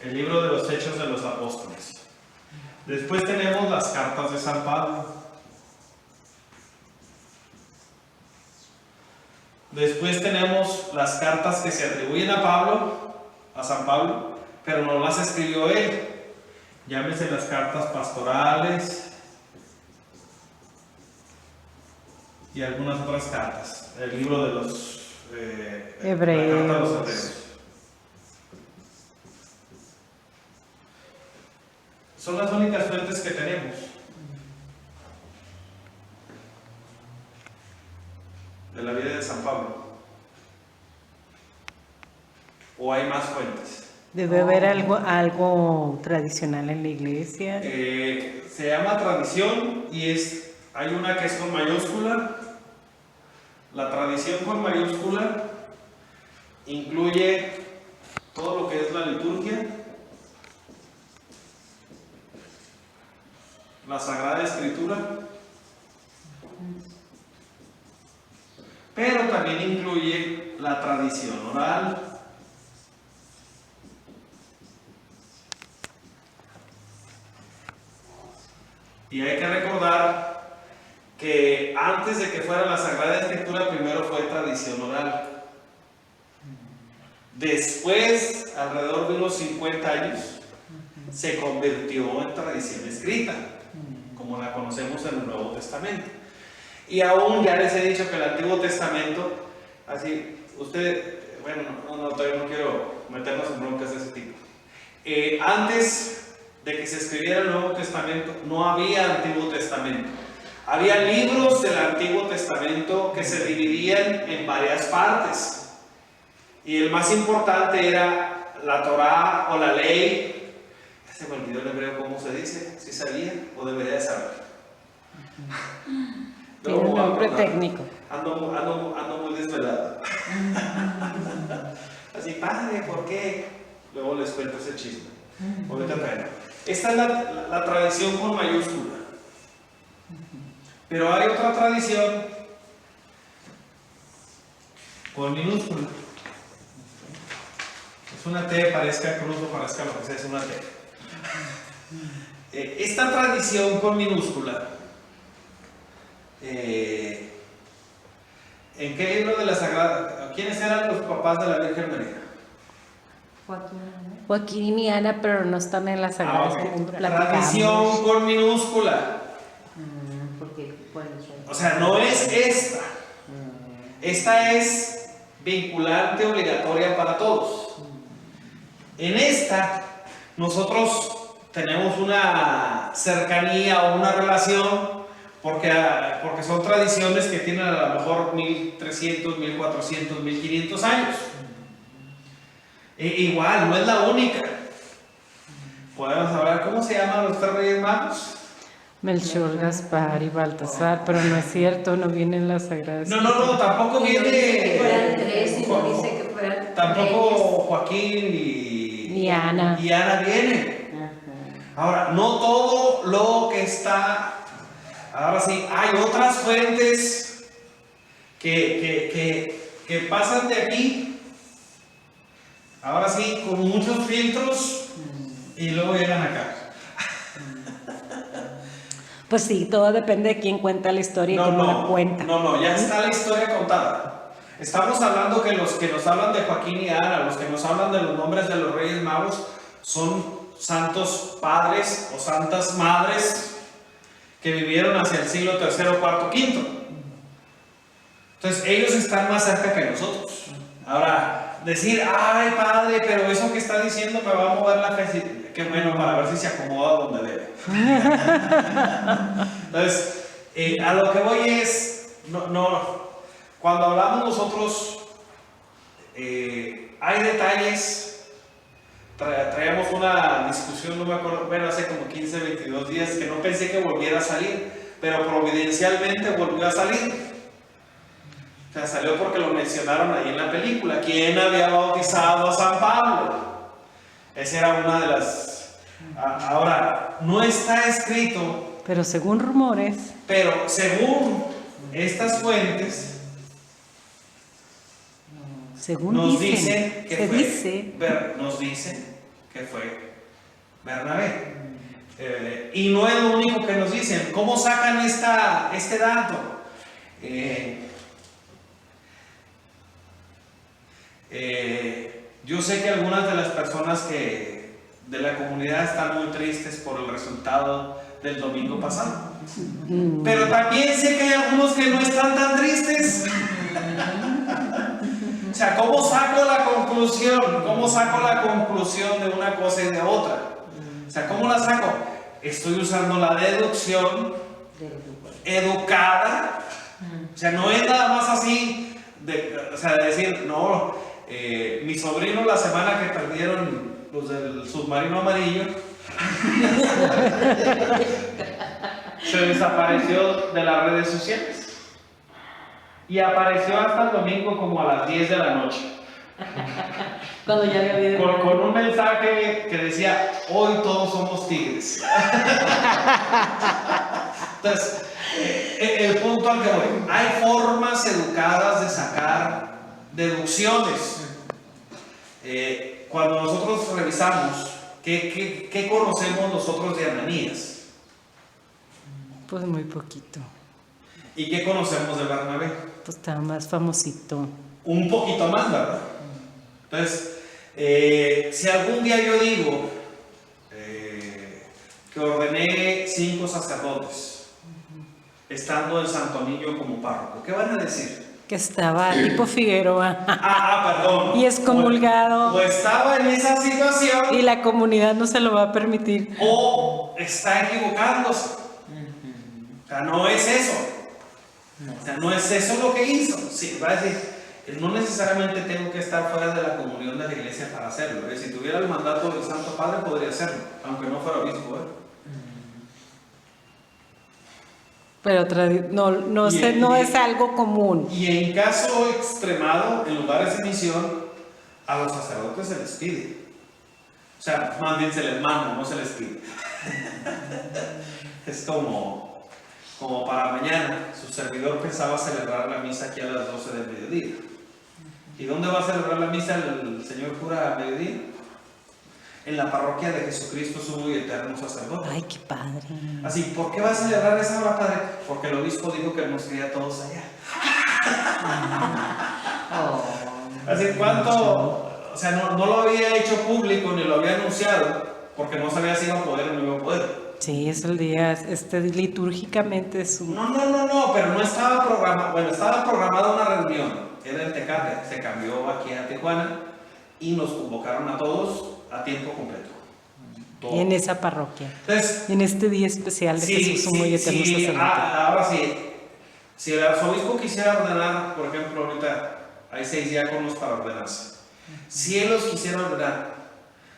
el libro de los Hechos de los Apóstoles. Después tenemos las cartas de San Pablo. Después tenemos las cartas que se atribuyen a San Pablo, pero no las escribió él. Llámese las cartas pastorales y algunas otras cartas. El libro de los Hebreos. La carta de los Hebreos. Son las únicas fuentes que tenemos de la vida de San Pablo. ¿O hay más fuentes? Debe haber algo tradicional en la iglesia. Se llama tradición y hay una que es con mayúscula. La tradición con mayúscula incluye todo lo que es la liturgia, la Sagrada Escritura, pero también incluye la tradición oral. Y hay que recordar que antes de que fuera la Sagrada Escritura, primero fue tradición oral. Después, alrededor de unos 50 años, se convirtió en tradición escrita, como la conocemos en el Nuevo Testamento. Y aún ya les he dicho que el Antiguo Testamento, así, todavía no quiero meternos en broncas de ese tipo. Antes de que se escribiera el Nuevo Testamento, no había Antiguo Testamento. Había libros del Antiguo Testamento que se dividían en varias partes. Y el más importante era la Torá o la ley. Ya se me olvidó el hebreo cómo se dice. ¿Sí sabía o debería de saber? Tiene un nombre técnico. Ando muy desvelado. Así, padre, ¿por qué? Luego les cuento ese chisme. Ahorita pena. Esta es la tradición con mayúscula. Pero hay otra tradición con minúscula. Es una T, parezca cruz o parezca lo que sea, es una T. Esta tradición con minúscula, ¿en qué libro de la Sagrada? ¿Quiénes eran los papás de la Virgen María? Joaquín y Ana, pero no están en la Sagrada Escritura. Tradición con minúscula. O sea, no es esta. Esta es vinculante, obligatoria para todos. En esta, nosotros tenemos una cercanía o una relación porque son tradiciones que tienen a lo mejor 1300, 1400, 1500 años. Igual, no es la única. Podemos hablar, ¿cómo se llaman los 3 Reyes Magos? Melchor, Gaspar y Baltasar, pero no es cierto, no viene en la Sagrada Escritura. No, tampoco viene. Que fueran 3 y no dice que fueran tampoco Joaquín y Ana. Y Ana vienen. Ahora, no todo lo que está. Ahora sí, hay otras fuentes que pasan de aquí. Ahora sí, con muchos filtros y luego llegan acá. Pues sí, todo depende de quién cuenta la historia y cómo la cuenta. No, ya está la historia contada. Estamos hablando que los que nos hablan de Joaquín y Ana, los que nos hablan de los nombres de los Reyes Magos, son santos padres o santas madres que vivieron hacia el siglo III, IV, V. Entonces, ellos están más cerca que nosotros. Ahora, decir, ay padre, pero eso que está diciendo me va a mover la fe. Qué bueno, para ver si se acomoda donde debe. Entonces, a lo que voy es, cuando hablamos nosotros, hay detalles. Traíamos una discusión, no me acuerdo, bueno, hace como 15, 22 días, que no pensé que volviera a salir, pero providencialmente volvió a salir. O sea, salió porque lo mencionaron ahí en la película. ¿Quién había bautizado a San Pablo? Esa era una de las. Ahora, no está escrito. Pero según rumores. Pero según estas fuentes, según nos dicen dicen que que fue Bernabé. Y no es lo único que nos dicen. ¿Cómo sacan este dato? Yo sé que algunas de las personas de la comunidad están muy tristes por el resultado del domingo pasado. Pero también sé que hay algunos que no están tan tristes. O sea, ¿cómo saco la conclusión? ¿Cómo saco la conclusión de una cosa y de otra? O sea, ¿cómo la saco? Estoy usando la deducción educada. O sea, no es nada más así de decir, no, mi sobrino la semana que perdieron los del submarino amarillo se desapareció de las redes sociales y apareció hasta el domingo como a las 10 de la noche. Cuando ya había habido Con un mensaje que decía, hoy todos somos tigres. Entonces, el punto al que voy, hay formas educadas de sacar deducciones. Cuando nosotros revisamos, ¿qué conocemos nosotros de Ananías? Pues muy poquito. ¿Y qué conocemos de Bernabé? Pues estaba más famosito. Un poquito más, ¿verdad? Entonces, si algún día yo digo que ordené 5 sacerdotes, estando en Santo Niño como párroco, ¿qué van a decir? Que estaba tipo Figueroa. Perdón. Y excomulgado. O estaba en esa situación. Y la comunidad no se lo va a permitir. O está equivocándose. O sea, no es eso. O sea, no es eso lo que hizo. Sí, va a decir, no necesariamente tengo que estar fuera de la comunión de la iglesia para hacerlo. Si tuviera el mandato del Santo Padre podría hacerlo, aunque no fuera obispo. Pero no es algo común. Y en caso extremado, en lugares de misión, a los sacerdotes se les pide. O sea, más bien se les manda, no se les pide. Es como para mañana, su servidor pensaba celebrar la misa aquí a las 12 del mediodía. ¿Y dónde va a celebrar la misa el señor cura a mediodía? En la parroquia de Jesucristo, sumo y eterno sacerdote. Ay, qué padre. Así, ¿por qué va a celebrar esa hora, padre? Porque el obispo dijo que nos quería todos allá. Así, ¿cuánto? O sea, no lo había hecho público ni lo había anunciado, porque no sabía si iba a poder o no iba a poder. Sí, es el día, litúrgicamente es un... No, pero no estaba programado. Bueno, estaba programada una reunión, era en Tecate, se cambió aquí a Tijuana y nos convocaron a todos a tiempo completo. Y en esa parroquia. Entonces, en este día especial de Jesús sumo y eterno sacerdote. Ahora sí, si el arzobispo quisiera ordenar, por ejemplo, ahorita hay 6 diáconos para ordenarse. Si él los quisiera ordenar,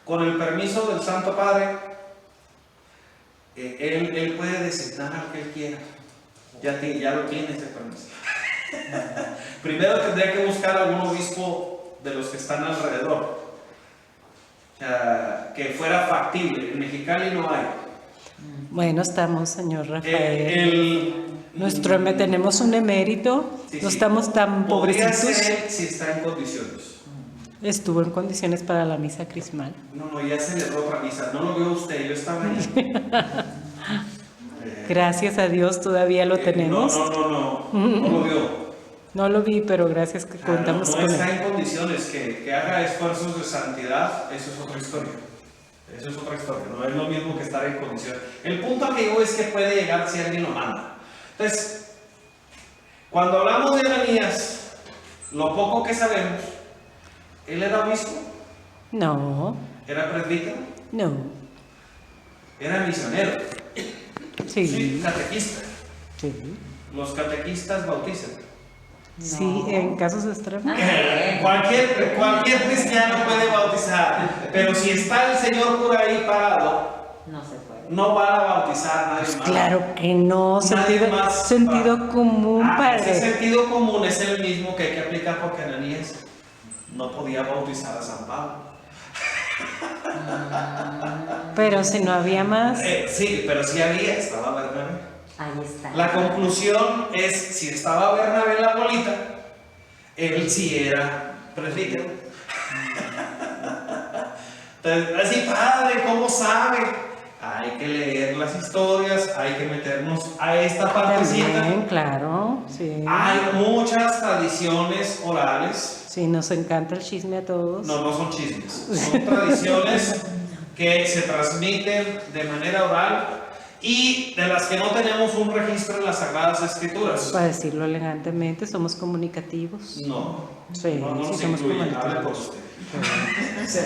con el permiso del Santo Padre, él puede designar al que él quiera. Ya lo tiene ese permiso. Primero tendría que buscar algún obispo de los que están alrededor, que fuera factible. En Mexicali no hay. Bueno, estamos, señor Rafael. Tenemos un emérito, Sí, no estamos tan pobrecitos. Podría ser si está en condiciones. Estuvo en condiciones para la misa crismal. No, ya celebró otra misa. No lo vio usted, yo estaba ahí. Gracias a Dios todavía lo tenemos. No lo vio. No lo vi, pero gracias que contamos no con está él. en condiciones, que haga esfuerzos de santidad, eso es otra historia. Eso es otra historia, no es lo mismo que estar en condiciones. El punto que digo es que puede llegar si alguien lo manda. Entonces, cuando hablamos de Ananías, lo poco que sabemos, ¿él era obispo? No. ¿Era presbítero? No. ¿Era misionero? Sí. Catequista. Sí. Los catequistas bautizan. Sí, en casos extremos. Cualquier cristiano puede bautizar, pero si está el señor cura ahí parado, no se puede. No van a bautizar a nadie más. Claro que no, sentido común, padre. Ese sentido común es el mismo que hay que aplicar porque Ananías no podía bautizar a San Pablo. Pero si no había más. Sí, pero sí estaba Bernabé. Ahí está. La conclusión es, si estaba Bernabé en la bolita, él sí era presbítero. Entonces, así, padre, ¿cómo sabe? Hay que leer las historias, hay que meternos a esta partecita. También, claro, sí. Hay muchas tradiciones orales. Sí, nos encanta el chisme a todos. No, no son chismes, son tradiciones que se transmiten de manera oral y de las que no tenemos un registro en las Sagradas Escrituras. Para decirlo elegantemente, somos comunicativos. No, Sí, no nos sí somos incluye, hable por comunicativos. usted.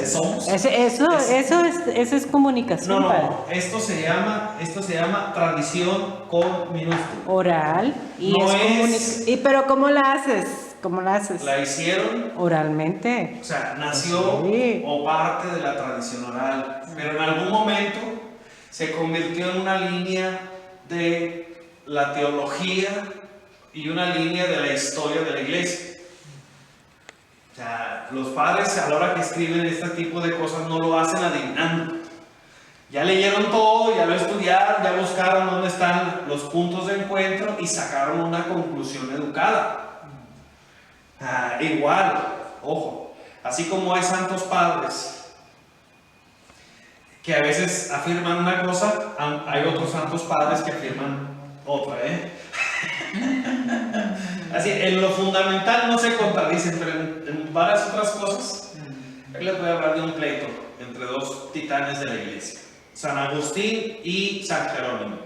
Somos. Eso es comunicación. No, Padre. no, esto se llama tradición con minúscula. Oral y No es comunicación. Pero ¿cómo la haces? ¿Cómo la haces? La hicieron, Oralmente. o sea, nació Sí. o parte de la tradición oral, pero en algún momento se convirtió en una línea de la teología y una línea de la historia de la iglesia. O sea, los padres a la hora que escriben este tipo de cosas no lo hacen adivinando. Ya leyeron todo, ya lo estudiaron, ya buscaron dónde están los puntos de encuentro y sacaron una conclusión educada. Igual, ojo, así como hay santos padres que a veces afirman una cosa, hay otros santos padres que afirman otra, Así, en lo fundamental no se contradicen, pero en varias otras cosas, aquí les voy a hablar de un pleito entre dos titanes de la iglesia, San Agustín y San Jerónimo.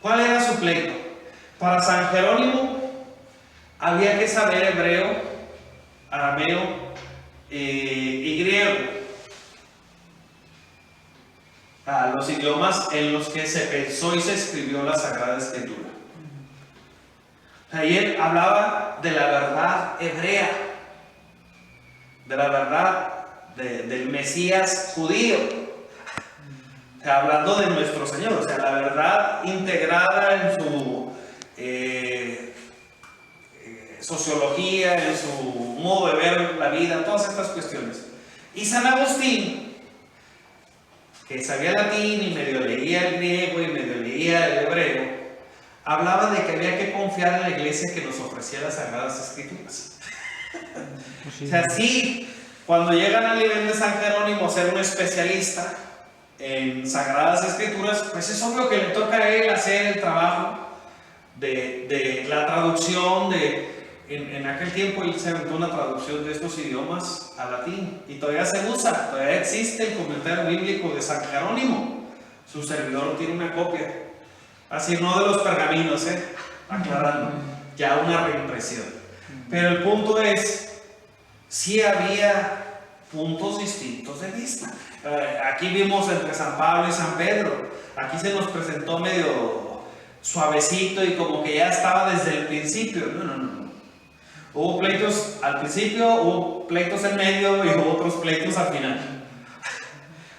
¿Cuál era su pleito? Para San Jerónimo había que saber hebreo, arameo y griego, los idiomas en los que se pensó y se escribió la Sagrada Escritura. Ayer hablaba de la verdad hebrea, de la verdad del Mesías judío, hablando de nuestro Señor, o sea, la verdad integrada en su sociología, en su modo de ver la vida, todas estas cuestiones. Y San Agustín, que sabía latín y medio leía el griego y medio leía el hebreo, hablaba de que había que confiar en la iglesia que nos ofrecía las Sagradas Escrituras. O sea, sí, cuando llegan al nivel de San Jerónimo a ser un especialista en Sagradas Escrituras, pues es obvio que le toca a él hacer el trabajo de la traducción en aquel tiempo él se aventó una traducción de estos idiomas al latín y todavía se usa, todavía existe el comentario bíblico de San Jerónimo. Su servidor tiene una copia, así no de los pergaminos, aclarando, ya una reimpresión. Pero el punto es, sí había puntos distintos de vista. Aquí vimos entre San Pablo y San Pedro, aquí se nos presentó medio suavecito y como que ya estaba desde el principio. No. Hubo pleitos al principio, hubo pleitos en medio y hubo otros pleitos al final.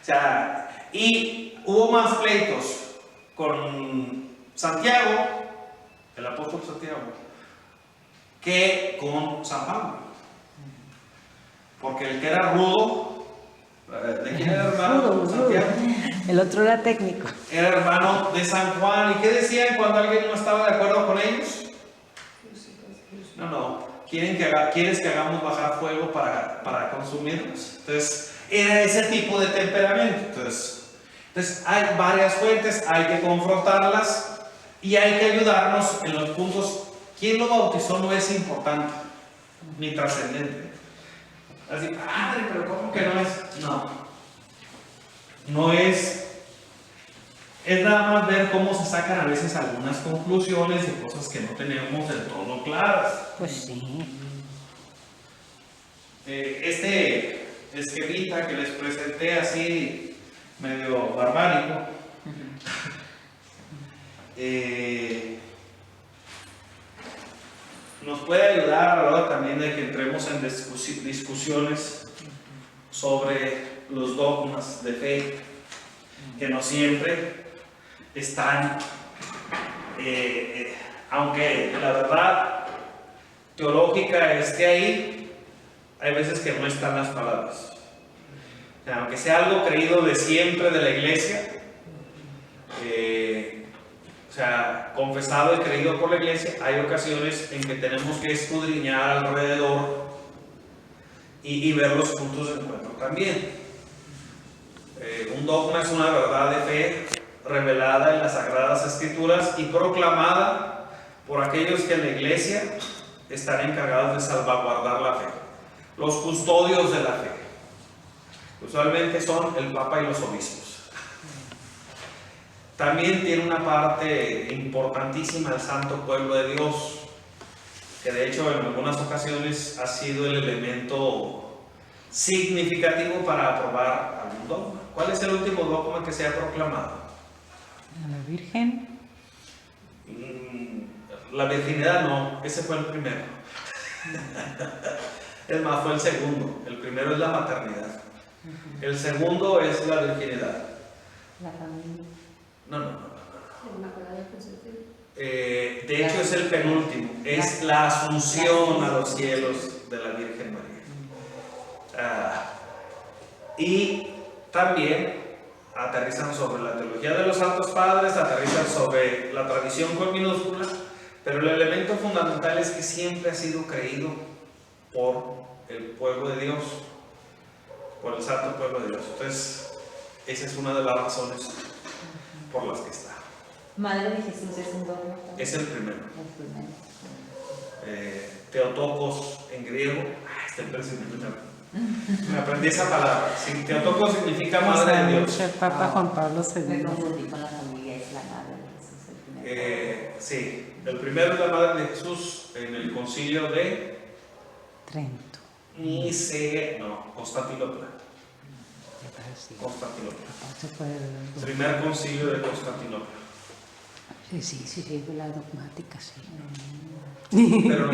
O sea, y hubo más pleitos con Santiago, el apóstol Santiago, que con San Pablo. Porque el que era rudo, ¿de quién era hermano? Santiago. El otro era técnico. Era hermano de San Juan. ¿Y qué decían cuando alguien no estaba de acuerdo con ellos? No. ¿Quieres que hagamos bajar fuego para consumirnos? Entonces, era ese tipo de temperamento. Entonces, hay varias fuentes, hay que confrontarlas y hay que ayudarnos en los puntos. ¿Quién lo bautizó? No es importante ni trascendente. Así, padre, pero ¿cómo que no es? No es. Es nada más ver cómo se sacan a veces algunas conclusiones de cosas que no tenemos del todo claras. Pues sí. Este esquemita que les presenté así, medio barbárico, nos puede ayudar a la hora también de que entremos en discusiones sobre los dogmas de fe, que no siempre están, aunque la verdad teológica esté ahí, hay veces que no están las palabras. O sea, aunque sea algo creído de siempre de la iglesia, o sea, confesado y creído por la iglesia, hay ocasiones en que tenemos que escudriñar alrededor y ver los puntos de encuentro también. Un dogma es una verdad de fe revelada en las Sagradas Escrituras y proclamada por aquellos que en la iglesia están encargados de salvaguardar la fe, los custodios de la fe. Usualmente son el Papa y los obispos. También tiene una parte importantísima el santo pueblo de Dios, que de hecho en algunas ocasiones ha sido el elemento significativo para aprobar algún dogma. ¿Cuál es el último dogma que se ha proclamado? La Virgen. La virginidad no, ese fue el primero. Es más, fue el segundo. El primero es la maternidad. El segundo es la virginidad. La familia. No. De hecho es el penúltimo. Es la asunción a los cielos de la Virgen María. Y también aterrizan sobre la teología de los santos padres, aterrizan sobre la tradición con minúscula, pero el elemento fundamental es que siempre ha sido creído por el pueblo de Dios, por el santo pueblo de Dios. Entonces, esa es una de las razones por las que está. Madre de Jesús es un dogma. Es el primero. El primero. Teotokos en griego. Está impresionante también. Me aprendí esa palabra. Sí, Teotokos significa madre de Dios. El Papa Juan Pablo Me II. confundí con la familia, es la madre de Jesús el primero. Sí, el primero es la madre de Jesús en el concilio de Trento. Constantinopla. Me parece. Constantinopla. Ese fue el- Primer concilio de Constantinopla. Sí, la dogmática, sí. Pero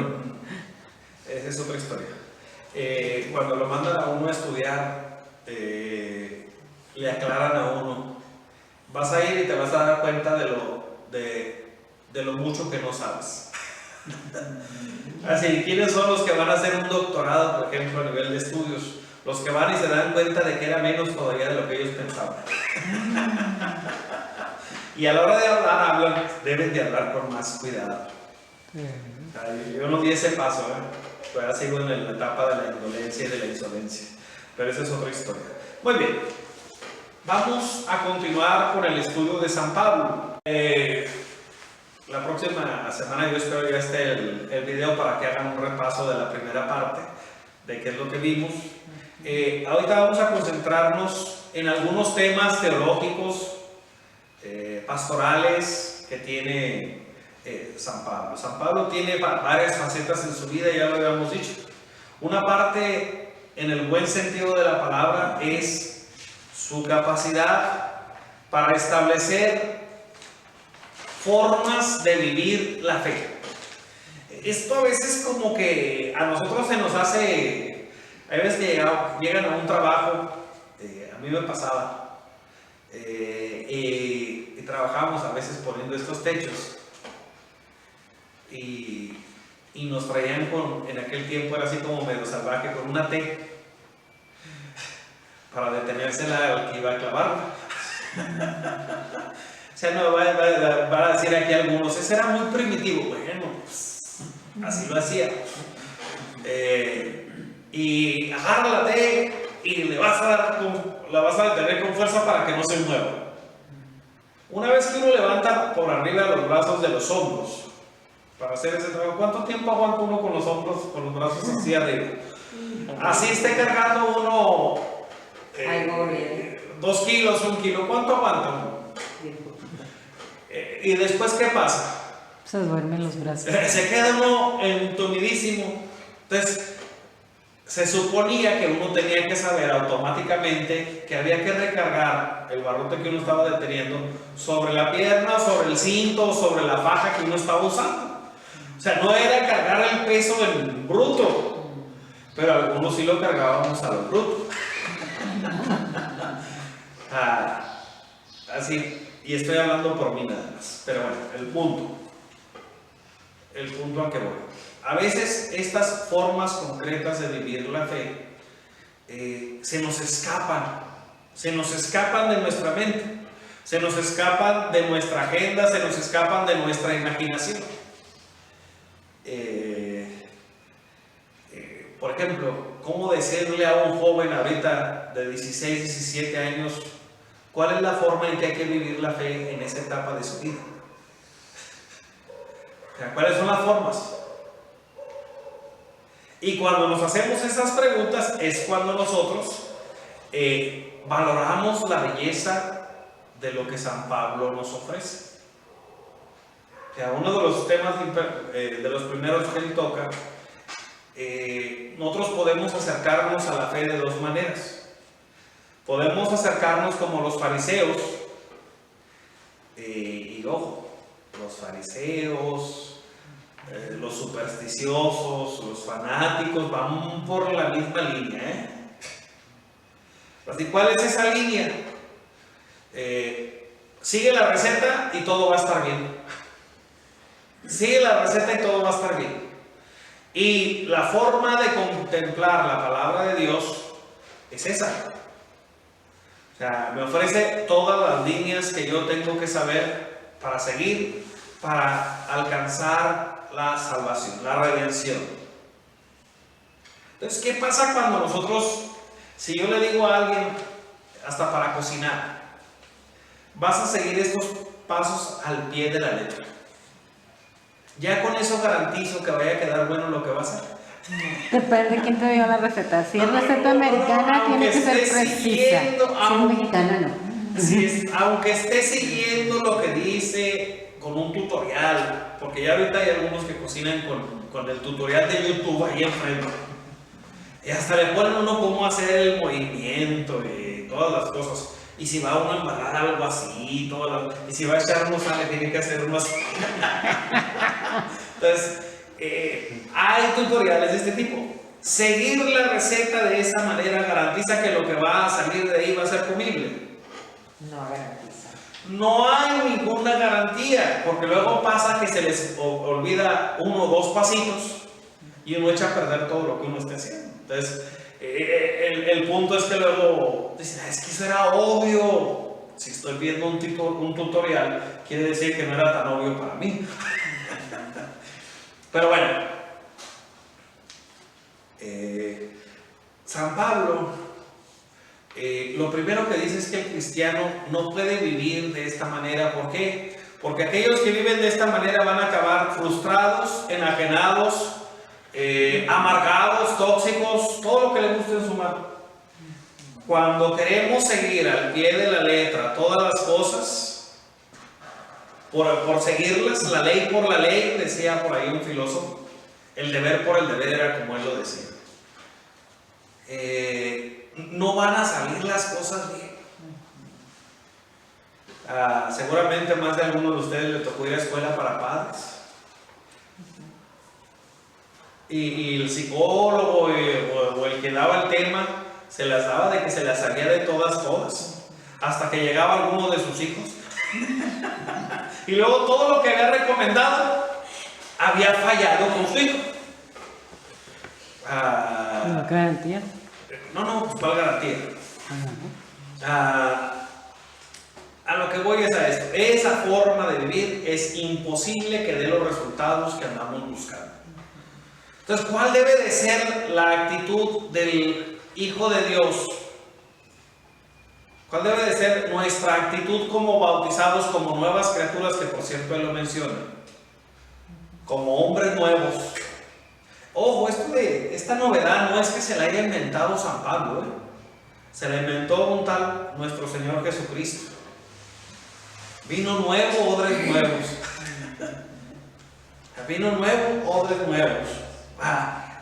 esa es otra historia. Cuando lo mandan a uno a estudiar, le aclaran a uno, vas a ir y te vas a dar cuenta de lo mucho que no sabes. Así, ¿quiénes son los que van a hacer un doctorado, por ejemplo, a nivel de estudios? Los que van y se dan cuenta de que era menos todavía de lo que ellos pensaban. Y a la hora de hablar, deben de hablar con más cuidado. Yo no di ese paso, todavía sigo en la etapa de la indolencia y de la insolencia, pero esa es otra historia. Muy bien, vamos a continuar con el estudio de San Pablo. La próxima semana yo espero ya esté el video para que hagan un repaso de la primera parte de qué es lo que vimos. Ahorita vamos a concentrarnos en algunos temas teológicos, pastorales que tiene San Pablo. San Pablo tiene varias facetas en su vida, ya lo habíamos dicho. Una parte, en el buen sentido de la palabra, es su capacidad para establecer formas de vivir la fe. Esto a veces como que a nosotros se nos hace, hay veces que llegan a un trabajo, a mí me pasaba, y trabajábamos a veces poniendo estos techos y nos traían en aquel tiempo era así como medio salvaje, con una T para detenérsela al que iba a clavar. O sea, no van a decir aquí algunos, ese era muy primitivo. Bueno, pues, así lo hacía. Y agarra la T y la vas a detener con fuerza para que no se mueva. Una vez que uno levanta por arriba los brazos de los hombros para hacer ese trabajo, ¿cuánto tiempo aguanta uno con los hombros, con los brazos así arriba? Así esté cargando uno 2 kilos, 1 kilo, ¿cuánto aguanta uno? Y después, ¿qué pasa? Se duermen los brazos. Se queda uno entumidísimo. Entonces, se suponía que uno tenía que saber automáticamente que había que recargar el barrote que uno estaba deteniendo sobre la pierna, sobre el cinto, sobre la faja que uno estaba usando. O sea, no era cargar el peso en bruto, pero algunos sí lo cargábamos a lo bruto. Así. Y estoy hablando por mí nada más. Pero bueno, el punto a que voy. A veces estas formas concretas de vivir la fe se nos escapan de nuestra mente, se nos escapan de nuestra agenda, se nos escapan de nuestra imaginación. Por ejemplo, ¿cómo decir decirle a un joven ahorita de 16, 17 años cuál es la forma en que hay que vivir la fe en esa etapa de su vida? O sea, ¿cuáles son las formas? Y cuando nos hacemos esas preguntas es cuando nosotros valoramos la belleza de lo que San Pablo nos ofrece. O sea, uno de los temas de los primeros que él toca, nosotros podemos acercarnos a la fe de dos maneras. Podemos acercarnos como los fariseos, y ojo, los fariseos, los supersticiosos, los fanáticos van por la misma línea, Así, ¿cuál es esa línea? Sigue la receta y todo va a estar bien. Sigue la receta y todo va a estar bien. Y la forma de contemplar la palabra de Dios es esa. O sea, me ofrece todas las líneas que yo tengo que saber para seguir, para alcanzar la salvación, la redención. Entonces, ¿qué pasa cuando nosotros, si yo le digo a alguien, hasta para cocinar, vas a seguir estos pasos al pie de la letra? Ya con eso garantizo que vaya a quedar bueno lo que va a hacer. Depende de quién te dio la receta. Si es receta americana, tiene que ser precisa. Si es mexicana, no. Aunque esté siguiendo lo que dice con un tutorial, porque ya ahorita hay algunos que cocinan con el tutorial de YouTube ahí enfrente. Y hasta le ponen uno cómo hacer el movimiento y todas las cosas. Y si va uno a embarrar algo así, y si va a echar uno sale, tiene que hacer uno así. Entonces, hay tutoriales de este tipo. Seguir la receta de esa manera garantiza que lo que va a salir de ahí va a ser comible. No garantiza. No hay ninguna garantía, porque luego pasa que se les olvida uno o dos pasitos y uno echa a perder todo lo que uno esté haciendo. Entonces, el punto es que luego dicen, es que eso era obvio. Si estoy viendo un tutorial, quiere decir que no era tan obvio para mí. Pero bueno, San Pablo, lo primero que dice es que el cristiano no puede vivir de esta manera. ¿Por qué? Porque aquellos que viven de esta manera van a acabar frustrados, enajenados, amargados, tóxicos, todo lo que le guste en su mano. Cuando queremos seguir al pie de la letra todas las cosas, por seguirlas, la ley por la ley, decía por ahí un filósofo, el deber por el deber era como él lo decía. No van a salir las cosas bien. Seguramente más de alguno de ustedes le tocó ir a escuela para padres. Y el psicólogo o el que daba el tema se las daba de que se las sabía de todas, hasta que llegaba alguno de sus hijos. Y luego todo lo que había recomendado había fallado con su hijo. ¿No garantía? No, pues ¿cuál garantía? A lo que voy es a esto. Esa forma de vivir es imposible que dé los resultados que andamos buscando. Entonces, ¿cuál debe de ser la actitud del Hijo de Dios? ¿Cuál debe de ser nuestra actitud como bautizados, como nuevas criaturas, que por cierto él lo menciona? Como hombres nuevos. Ojo, esta novedad no es que se la haya inventado San Pablo, se la inventó un tal nuestro Señor Jesucristo. Vino nuevo, odres nuevos. Vino nuevo, odres nuevos.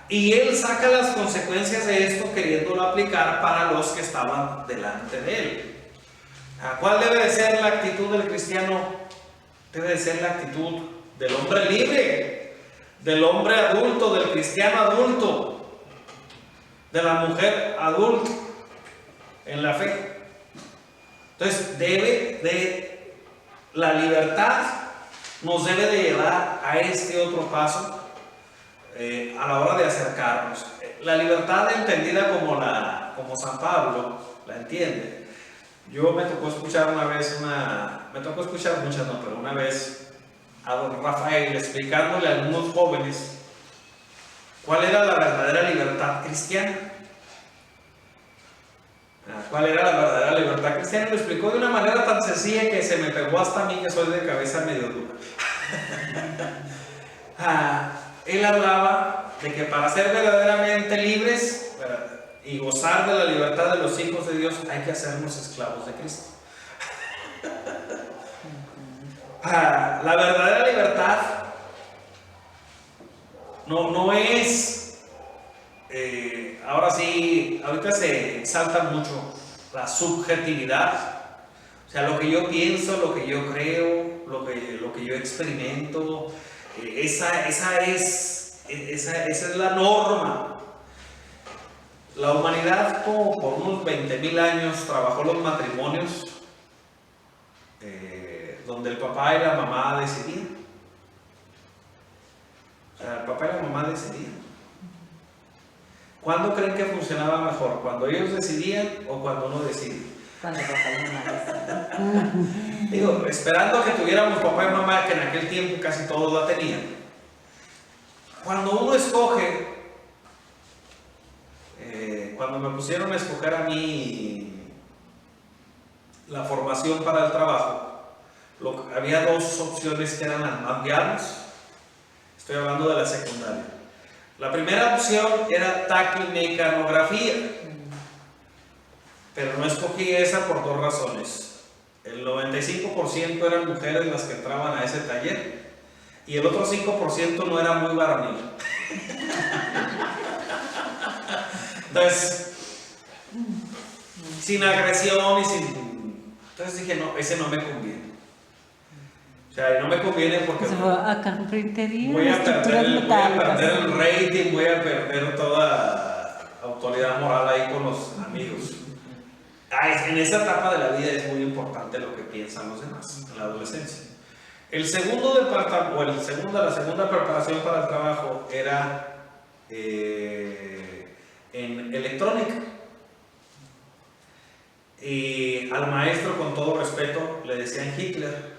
Y él saca las consecuencias de esto queriéndolo aplicar para los que estaban delante de él. ¿Cuál debe de ser la actitud del cristiano? Debe de ser la actitud del hombre libre, del hombre adulto, del cristiano adulto, de la mujer adulta en la fe. Entonces, la libertad nos debe de llevar a este otro paso. A la hora de acercarnos, la libertad entendida como San Pablo la entiende. Yo me tocó escuchar una vez pero una vez a don Rafael explicándole a algunos jóvenes cuál era la verdadera libertad cristiana. ¿Cuál era la verdadera libertad cristiana? Lo explicó de una manera tan sencilla que se me pegó hasta a mí, que soy de cabeza medio dura. Él hablaba de que para ser verdaderamente libres y gozar de la libertad de los hijos de Dios hay que hacernos esclavos de Cristo. La verdadera libertad no es, ahora sí, ahorita se exalta mucho la subjetividad, o sea, lo que yo pienso, lo que yo creo, lo que yo experimento, esa es la norma. La humanidad, como por unos 20,000 años, trabajó los matrimonios donde el papá y la mamá decidían. O sea, el papá y la mamá decidían. ¿Cuándo creen que funcionaba mejor? ¿Cuando ellos decidían o cuando uno decidía? Cuando papá y mamá decidían. Digo, esperando que tuviéramos papá y mamá, que en aquel tiempo casi todos la tenían. Cuando uno escoge, cuando me pusieron a escoger a mí la formación para el trabajo, había dos opciones que eran las más viables. Estoy hablando de la secundaria. La primera opción era taquimecanografía, pero no escogí esa por dos razones. El 95% eran mujeres las que entraban a ese taller y el otro 5% no era muy varonil. Entonces, sin agresión y sin... Entonces dije, no, ese no me conviene. O sea, no me conviene porque a carpintería, voy a perder el metálicas. rating, voy a perder toda autoridad moral ahí con los amigos. En esa etapa de la vida es muy importante lo que piensan los demás, en la adolescencia. La segunda preparación para el trabajo era en electrónica. Y al maestro, con todo respeto, le decían Hitler.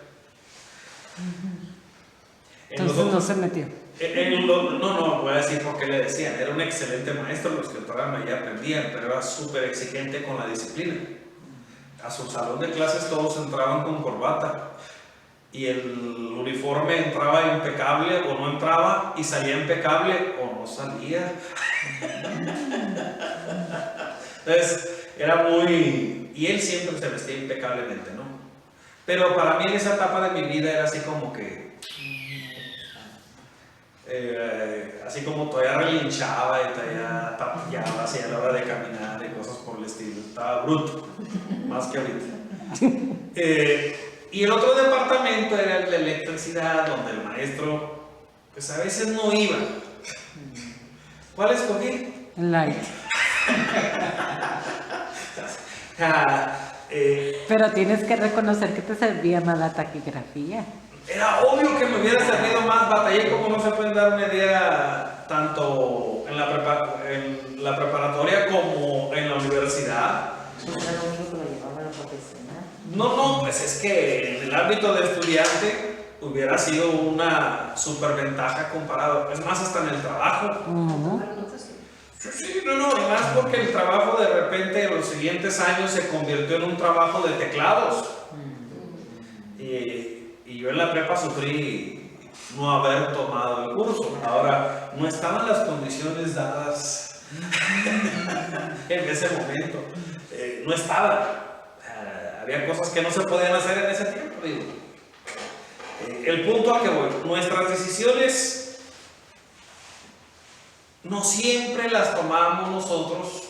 Entonces no se metió. No, voy a decir por qué le decían. Era un excelente maestro, los que entraban allí aprendían, pero era súper exigente con la disciplina. A su salón de clases todos entraban con corbata y el uniforme entraba impecable o no entraba, y salía impecable o no salía. Entonces era muy... Y él siempre se vestía impecablemente, ¿no? Pero para mí en esa etapa de mi vida era así como que... así como todavía relinchaba y todavía tapillaba así a la hora de caminar y cosas por el estilo. Estaba bruto, más que ahorita. Y el otro departamento era el de electricidad, donde el maestro, pues a veces no iba. ¿Cuál escogí? Light. Pero tienes que reconocer que te servía más la taquigrafía. Era obvio que me hubiera servido más. Batallé, como no se pueden dar una idea, tanto en la preparatoria como en la universidad. ¿No era lo único que lo llevaba a la profesional? No, pues es que en el ámbito de estudiante hubiera sido una superventaja comparado. Es más, hasta en el trabajo. Sí, no, y más porque el trabajo de repente en los siguientes años se convirtió en un trabajo de teclados. Y yo en la prepa sufrí no haber tomado el curso. Ahora, no estaban las condiciones dadas en ese momento. No estaban. Había cosas que no se podían hacer en ese tiempo. Digo. El punto a que voy, nuestras decisiones no siempre las tomamos nosotros.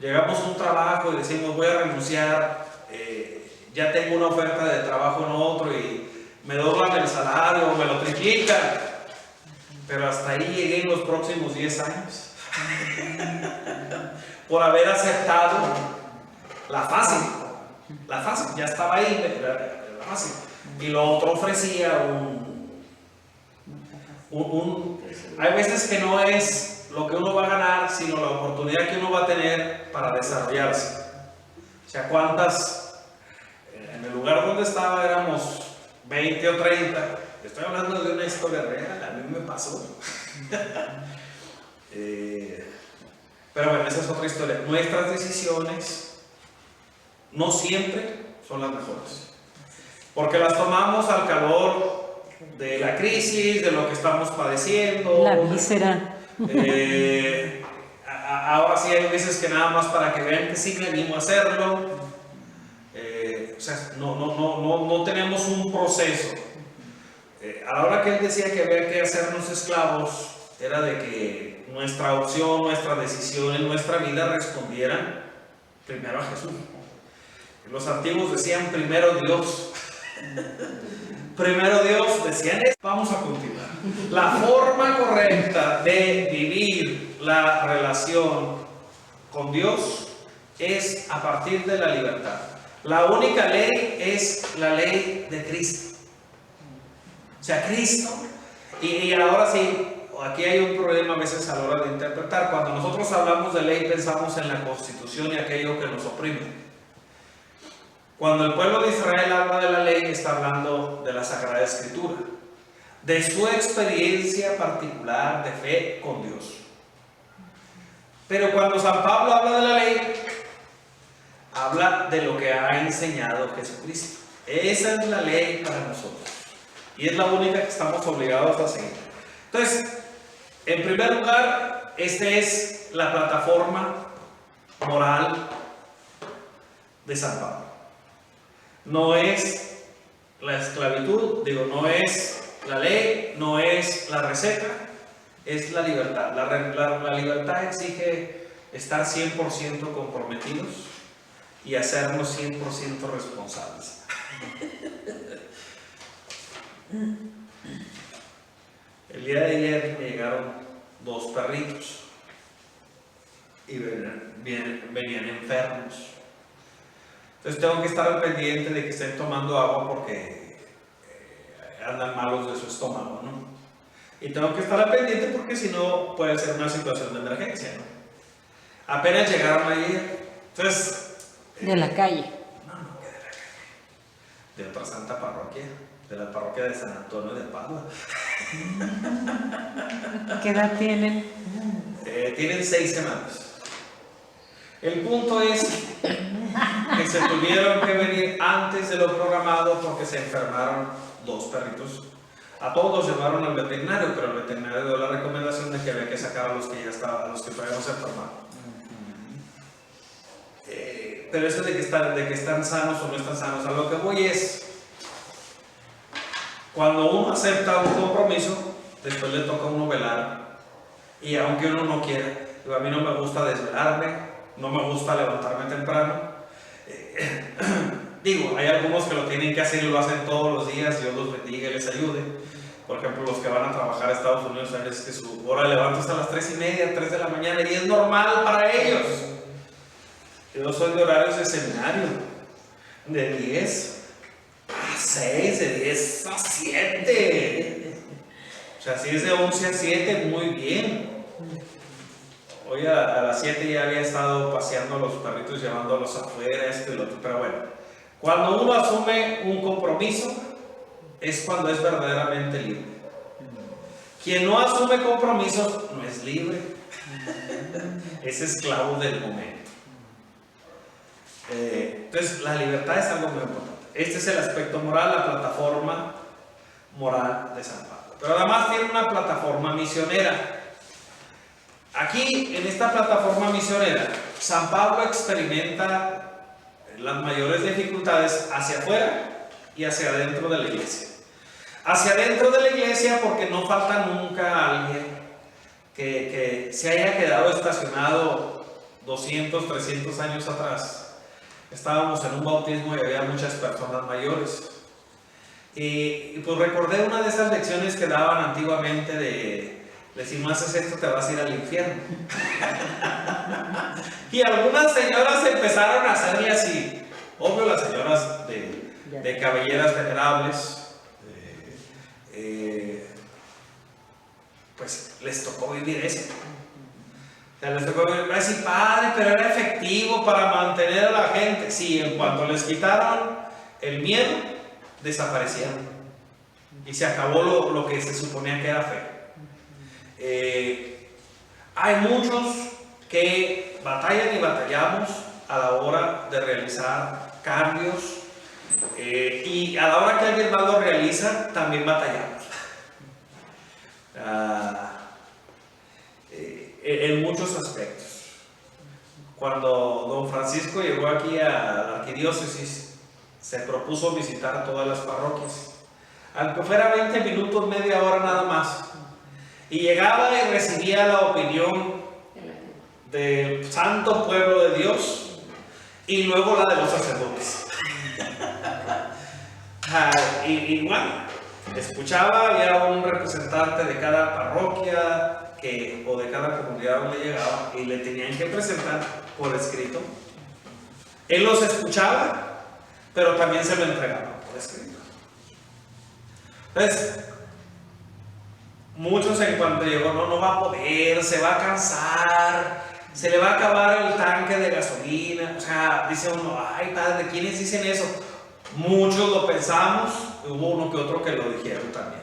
Llegamos a un trabajo y decimos, voy a renunciar, ya tengo una oferta de trabajo en otro y me doblan el salario o me lo triplican, pero hasta ahí llegué en los próximos 10 años por haber aceptado la fácil, ya estaba ahí, la fácil, y lo otro ofrecía hay veces que no es lo que uno va a ganar, sino la oportunidad que uno va a tener para desarrollarse. O sea, ¿cuántas? En el lugar donde estaba éramos 20 o 30. Estoy hablando de una historia real, a mí me pasó. Pero bueno, esa es otra historia. Nuestras decisiones no siempre son las mejores, porque las tomamos al calor de la crisis, de lo que estamos padeciendo. La víscera. Ahora sí hay veces que nada más para que vean que sí me animo a hacerlo. O sea, no tenemos un proceso. A la hora que él decía que había que hacernos esclavos, era de que nuestra opción, nuestra decisión en nuestra vida respondieran primero a Jesús. Los antiguos decían primero Dios. Primero Dios, decían. Vamos a continuar. La forma correcta de vivir la relación con Dios es a partir de la libertad. La única ley es la ley de Cristo. O sea, Cristo. Y ahora sí, aquí hay un problema a veces a la hora de interpretar. Cuando nosotros hablamos de ley, pensamos en la Constitución y aquello que nos oprime. Cuando el pueblo de Israel habla de la ley, está hablando de la Sagrada Escritura, de su experiencia particular de fe con Dios. Pero cuando San Pablo habla de la ley, habla de lo que ha enseñado Jesucristo. Esa es la ley para nosotros y es la única que estamos obligados a seguir. Entonces, en primer lugar, esta es la plataforma moral de San Pablo. No es la esclavitud, no es la ley, no es la receta, es la libertad. La libertad exige estar 100% comprometidos y hacernos 100% responsables. El día de ayer me llegaron 2 perritos y venían enfermos. Entonces tengo que estar al pendiente de que estén tomando agua porque andan malos de su estómago, ¿no? Y tengo que estar al pendiente porque si no puede ser una situación de emergencia, ¿no? Apenas llegaron ayer, entonces... De la calle. No, que de la calle. De otra santa parroquia, de la parroquia de San Antonio de Padua. ¿Qué edad tienen? Tienen 6 semanas. El punto es que se tuvieron que venir antes de lo programado porque se enfermaron 2 perritos. A todos los llevaron al veterinario, pero el veterinario dio la recomendación de que había que sacar a los que ya estaban, a los que todavía no se enfermaron. Pero eso de que están sanos o no están sanos, a lo que voy es, cuando uno acepta un compromiso, después le toca a uno velar. Y aunque uno no quiera, a mí no me gusta desvelarme, no me gusta levantarme temprano. Hay algunos que lo tienen que hacer y lo hacen todos los días, Dios los bendiga y les ayude. Por ejemplo, los que van a trabajar a Estados Unidos, sabes que su hora de levantarse a las 3:30, 3 de la mañana y es normal para ellos. Yo soy de horarios de seminario, de 10 a 6, de 10 a 7. O sea, si es de 11 a 7, muy bien. Hoy a las 7 ya había estado paseando a los perritos, llevándolos afuera, esto y lo otro. Pero bueno, cuando uno asume un compromiso, es cuando es verdaderamente libre. Quien no asume compromisos no es libre, es esclavo del momento. Entonces, la libertad es algo muy importante. Este es el aspecto moral, la plataforma moral de San Pablo. Pero además tiene una plataforma misionera. Aquí, en esta plataforma misionera, San Pablo experimenta las mayores dificultades hacia afuera y hacia adentro de la iglesia. Hacia adentro de la iglesia porque no falta nunca alguien que se haya quedado estacionado 200, 300 años atrás. Estábamos en un bautismo y había muchas personas mayores. Y pues recordé una de esas lecciones que daban antiguamente de si no haces esto te vas a ir al infierno. Y algunas señoras empezaron a hacerle así. Obvio, las señoras de cabelleras venerables, pues les tocó vivir eso. O sea, les tocó vivir así, padre, pero era efectivo para mantener a la gente. Sí, en cuanto les quitaron el miedo, desaparecieron. Y se acabó lo que se suponía que era fe. Hay muchos que batallan y batallamos a la hora de realizar cambios, y a la hora que alguien más lo realiza, también batallamos. En muchos aspectos. Cuando don Francisco llegó aquí a la arquidiócesis, se propuso visitar todas las parroquias, aunque fuera 20 minutos, media hora nada más, y llegaba y recibía la opinión del santo pueblo de Dios y luego la de los sacerdotes. Y bueno, escuchaba, había un representante de cada parroquia o de cada comunidad donde llegaba y le tenían que presentar por escrito. Él los escuchaba, pero también se lo entregaba por escrito. Entonces, muchos en cuanto llegó, no va a poder, se va a cansar, se le va a acabar el tanque de gasolina. O sea, dice uno, ay padre, ¿quiénes dicen eso? Muchos lo pensamos, hubo uno que otro que lo dijeron también.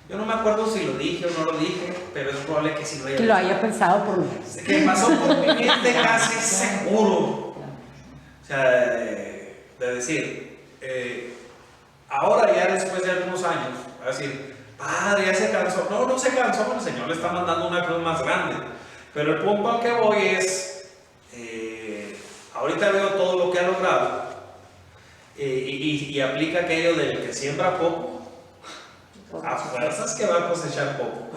Yo no me acuerdo si lo dije o no lo dije, pero es probable que sí lo haya que lo haya pensado por menos. Que pasó por mi mente casi seguro. O sea, de decir, ahora ya después de algunos años, va a decir, padre, ya se cansó. No, no se cansó, el Señor le está mandando una cruz más grande. Pero el punto al que voy es, ahorita veo todo lo que ha logrado, y aplica aquello del que siembra poco, a fuerzas que va a cosechar poco.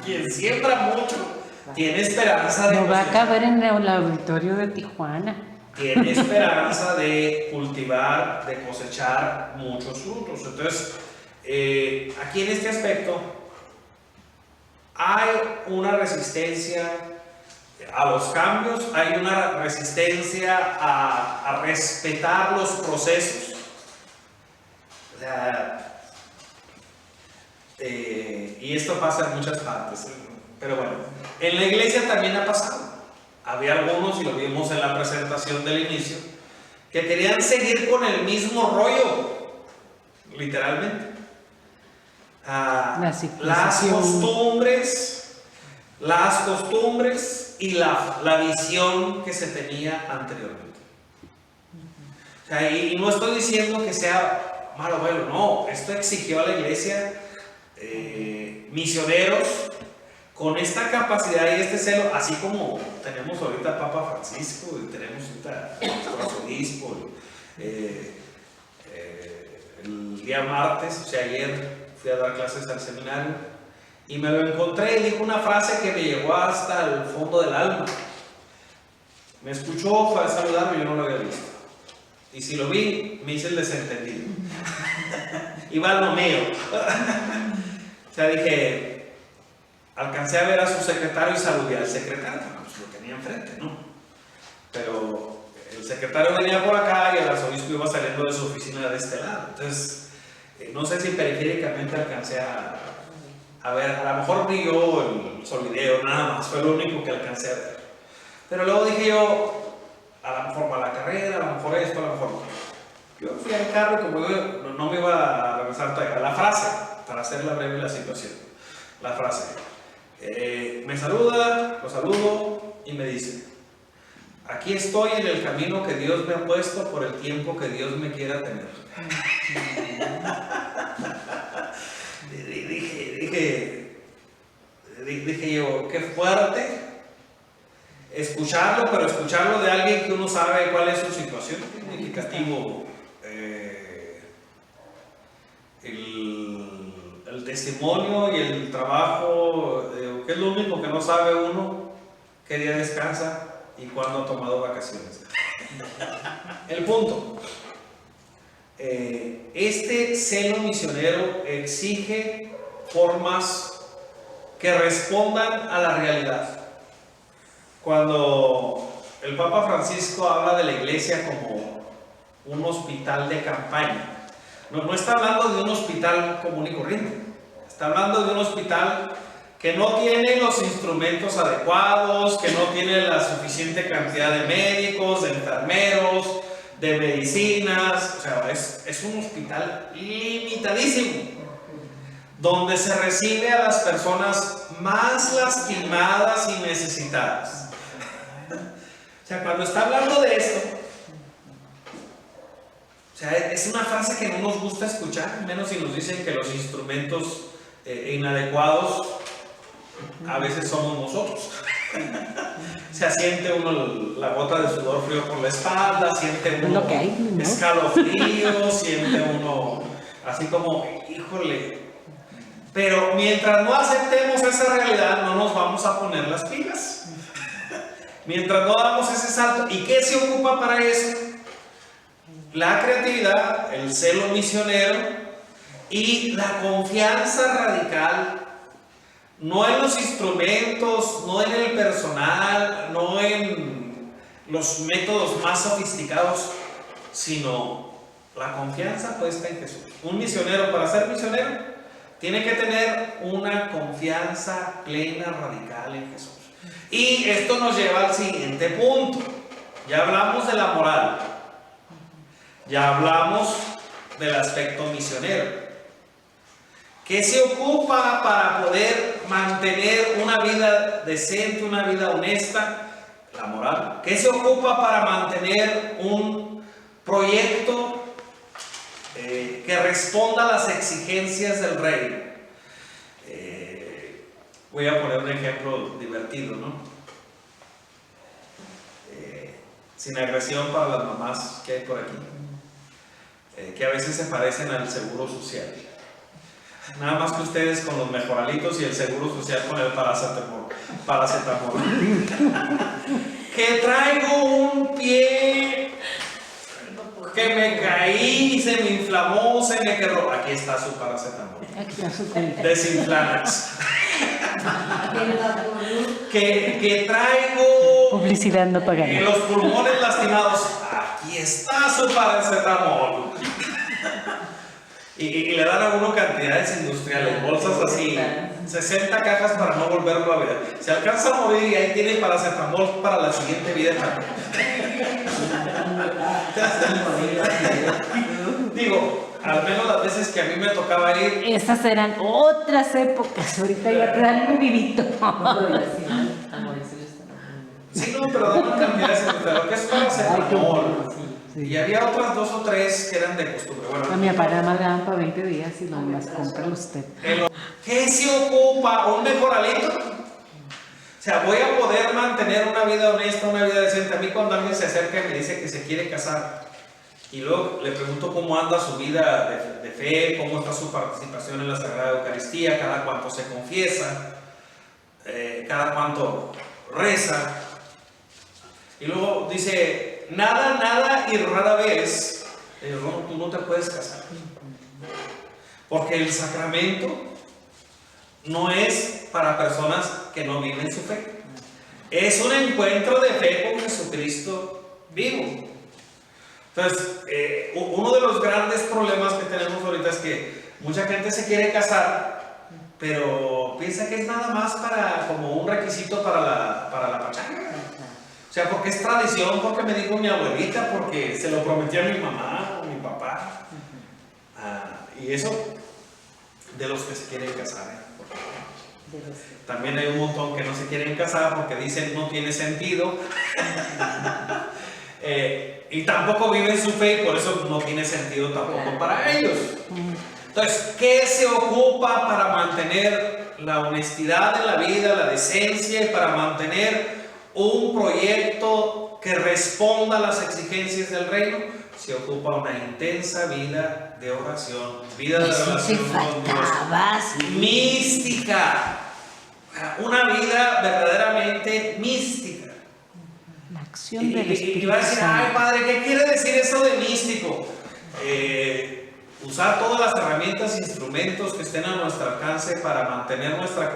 Quien siembra mucho tiene esperanza de No va a cosechar. caber en el auditorio de Tijuana. Tiene esperanza de cultivar, de cosechar muchos frutos. Entonces, aquí en este aspecto hay una resistencia a los cambios, hay una resistencia a respetar los procesos. O sea, y esto pasa en muchas partes, pero bueno, en la iglesia también ha pasado. Había algunos, y lo vimos en la presentación del inicio, que querían seguir con el mismo rollo, literalmente. Las costumbres y la visión que se tenía anteriormente. O sea, y no estoy diciendo que sea malo, bueno, no, esto exigió a la iglesia misioneros con esta capacidad y este celo, así como tenemos ahorita Papa Francisco y tenemos ahorita nuestro arzobispo. El día martes, o sea, ayer fui a dar clases al seminario y me lo encontré y dijo una frase que me llegó hasta el fondo del alma. Me escuchó, fue a saludarme, yo no lo había visto. Y si lo vi, me hice el desentendido. Iba al mío. O sea, dije, alcancé a ver a su secretario y saludé al secretario, pues lo tenía enfrente, ¿no? Pero el secretario venía por acá y el arzobispo iba saliendo de su oficina de este lado. Entonces, no sé si periféricamente alcancé a ver, a lo mejor brilló el solideo, nada más, fue lo único que alcancé a ver. Pero luego dije yo, a lo mejor para la carrera, a lo mejor esto, a lo mejor no. Yo fui al carro y como yo no me iba a regresar todavía, la frase, para hacerla breve la situación, la frase, me saluda, lo saludo y me dice, aquí estoy en el camino que Dios me ha puesto por el tiempo que Dios me quiera tener. Dije yo, qué fuerte escucharlo, pero escucharlo de alguien que uno sabe cuál es su situación. Significativo el testimonio y el trabajo, que es lo único que no sabe uno, qué día descansa y cuándo ha tomado vacaciones. El punto, este celo misionero exige formas que respondan a la realidad. Cuando el Papa Francisco habla de la iglesia como un hospital de campaña, no está hablando de un hospital común y corriente, está hablando de un hospital que no tiene los instrumentos adecuados, que no tiene la suficiente cantidad de médicos, de enfermeros, de medicinas. O sea, es un hospital limitadísimo, donde se recibe a las personas más lastimadas y necesitadas. O sea, cuando está hablando de esto, o sea, es una frase que no nos gusta escuchar, menos si nos dicen que los instrumentos inadecuados a veces somos nosotros. O sea, siente uno la gota de sudor frío por la espalda, siente uno escalofrío, siente uno así como, híjole. Pero mientras no aceptemos esa realidad, no nos vamos a poner las pilas. Mientras no damos ese salto. ¿Y qué se ocupa para eso? La creatividad, el celo misionero y la confianza radical. No en los instrumentos, no en el personal, no en los métodos más sofisticados, sino la confianza puesta en Jesús. Un misionero, para ser misionero, tiene que tener una confianza plena, radical en Jesús. Y esto nos lleva al siguiente punto. Ya hablamos de la moral, ya hablamos del aspecto misionero. ¿Qué se ocupa para poder mantener una vida decente, una vida honesta? La moral. ¿Qué se ocupa para mantener un proyecto que responda a las exigencias del reino? Voy a poner un ejemplo divertido, ¿no? Sin agresión para las mamás que hay por aquí, que a veces se parecen al seguro social. Nada más que ustedes con los mejoralitos y el seguro social con el paracetamol. Que traigo un pie, que me caí, se me inflamó, se me quedó. Aquí está su paracetamol. Desinflanax. que traigo publicidad no pagada. los pulmones lastimados. Aquí está su paracetamol. Y le dan a uno cantidades industriales, bolsas así, 60 cajas para no volverlo a ver. Se alcanza a morir y ahí tiene paracetamol para la siguiente vida también. Digo, al menos las veces que a mí me tocaba ir. Esas eran otras épocas, ahorita ya te dan un vivito. Sí, no, pero dan cantidades industriales, lo que es paracetamol. Sí. Y había otras 2 o 3 que eran de costumbre. Bueno, a mi papá nada más le dan para 20 días y no las compra usted. ¿Qué se ocupa? ¿Un mejoralito? O sea, voy a poder mantener una vida honesta, una vida decente. A mí cuando alguien se acerca y me dice que se quiere casar y luego le pregunto cómo anda su vida de fe, cómo está su participación en la Sagrada Eucaristía, cada cuánto se confiesa, cada cuánto reza. Y luego dice, nada y rara vez. No, tú no te puedes casar. Porque el sacramento no es para personas que no viven su fe. Es un encuentro de fe con Jesucristo vivo. Entonces, uno de los grandes problemas que tenemos ahorita es que mucha gente se quiere casar, pero piensa que es nada más para, como un requisito para la pachanga. O sea, porque es tradición, porque me dijo mi abuelita, porque se lo prometió a mi mamá o mi papá. Y eso de los que se quieren casar. También hay un montón que no se quieren casar porque dicen no tiene sentido. Y tampoco viven su fe y por eso no tiene sentido tampoco para ellos. Entonces, ¿qué se ocupa para mantener la honestidad en la vida, la decencia y para mantener un proyecto que responda a las exigencias del reino? Se ocupa una intensa vida de oración, vida de relación con Dios, mística, una vida verdaderamente mística. La acción del Espíritu y va a decir, ay padre, ¿qué quiere decir eso de místico? Usar todas las herramientas e instrumentos que estén a nuestro alcance para mantener nuestra